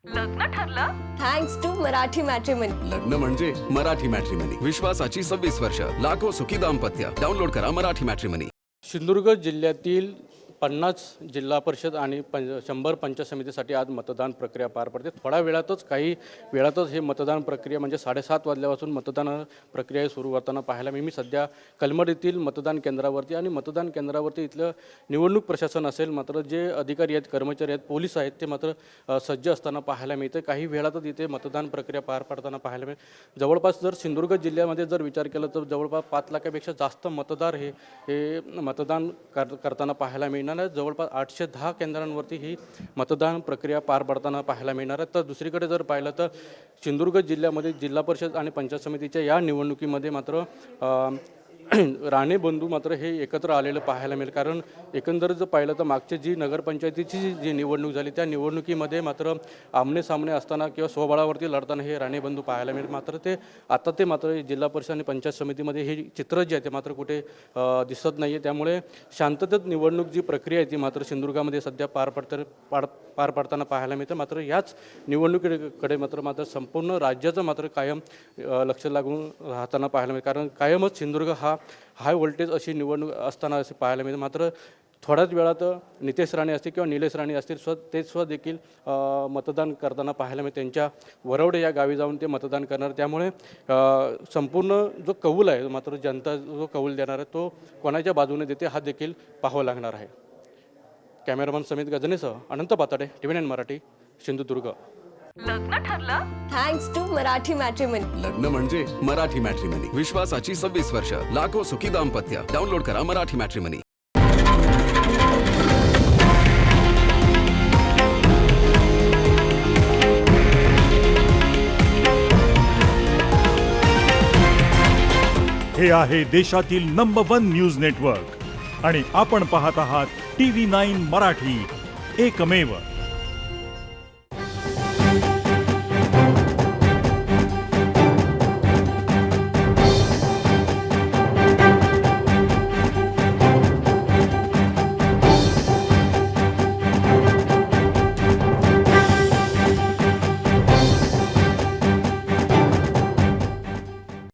लग्न ठरलं thanks to Marathi matrimony. लग्न म्हणजे मराठी मॅट्रिमनी, विश्वासाची 26 वर्ष, लाखो सुखी दाम्पत्य। डाउनलोड करा मराठी मॅट्रिमनी। सिंधुदुर्ग जिल्ह्यातील 50 जिल्हा परिषद आणि 100 पंचायत समितीसाठी आज मतदान प्रक्रिया पार पडते। थोड्या वेळातच हे मतदान प्रक्रिया म्हणजे 7:30 वाजल्यापासून मतदान प्रक्रिया सुरू करताना पाहायला मी सध्या कलमड येथील मतदान केंद्रावरती आणि मतदान केंद्रावरती इथलं निवडणूक प्रशासन असेल, मात्र जे अधिकारी आहेत, कर्मचारी आहेत, पोलीस आहेत, ते मात्र सज्ज असताना पाहायला मिळते। काही वेळातच इथे मतदान प्रक्रिया पार पडताना पाहायला मिळते। जवळपास जर सिंधुदुर्ग जिल्ह्यामध्ये जर विचार केला तर जवळपास 5 लाखापेक्षा जास्त मतदार हे मतदान करताना पाहायला मिळणार। जवळपास 810 केंद्रांवरती ही मतदान प्रक्रिया पार पडताना पाहायला मिळणार आहे। तर दुसरीकडे जर पाहिलं तर सिंधुदुर्ग जिल्ह्यामध्ये जिल्हा परिषद आणि पंचायत समितीच्या या निवडणुकीमध्ये मात्र राणे बंधू मात्र हे एकत्र आलेलं पाहायला मिळेल। कारण एकंदर जर पाहिलं तर मागची जी नगरपंचायतीची जी निवडणूक झाली त्या निवडणुकीमध्ये मात्र आमने सामने असताना किंवा स्वबळावरती लढताना हे राणे बंधू पाहायला मिळेल। मात्र ते मात्र जिल्हा परिषद आणि पंचायत समितीमध्ये हे चित्र जे आहे ते मात्र कुठे दिसत नाही आहे। त्यामुळे शांततेत निवडणूक जी प्रक्रिया आहे ती मात्र सिंधुदुर्गामध्ये सध्या पार पडताना पाहायला मिळतं। मात्र याच निवडणुकीकडे मात्र संपूर्ण राज्याचं मात्र कायम लक्ष लागून राहताना पाहायला मिळतं। कारण कायमच सिंधुदुर्ग हा हाय व्होल्टेज अशी निवडणूक असताना असे पाहायला मिळतं। मात्र थोड्याच वेळात नितेश राणे असतील किंवा निलेश राणे असतील ते देखील मतदान करताना पाहायला मिळते। त्यांच्या वरवडे या गावी जाऊन ते मतदान करणार। त्यामुळे संपूर्ण जो कौल आहे मात्र जनता जो कौल देणार आहे तो कोणाच्या बाजूने देते हा देखील पाहावं लागणार आहे। कॅमेरामन समित गजनेसह अनंत पाताडे, TV9 मराठी, सिंधुदुर्ग। लग्न ठरलं थँक्स टू मराठी मॅट्रिमनी। लग्न म्हणजे मराठी मॅट्रिमनी, विश्वासाची 26 वर्ष, लाखो सुखी दाम्पत्य। डाउनलोड करा मराठी मॅट्रिमनी। हे आहे देशातील नंबर 1 न्यूज नेटवर्क आणि आपण पाहत आहात TV9 मराठी, एकमेव।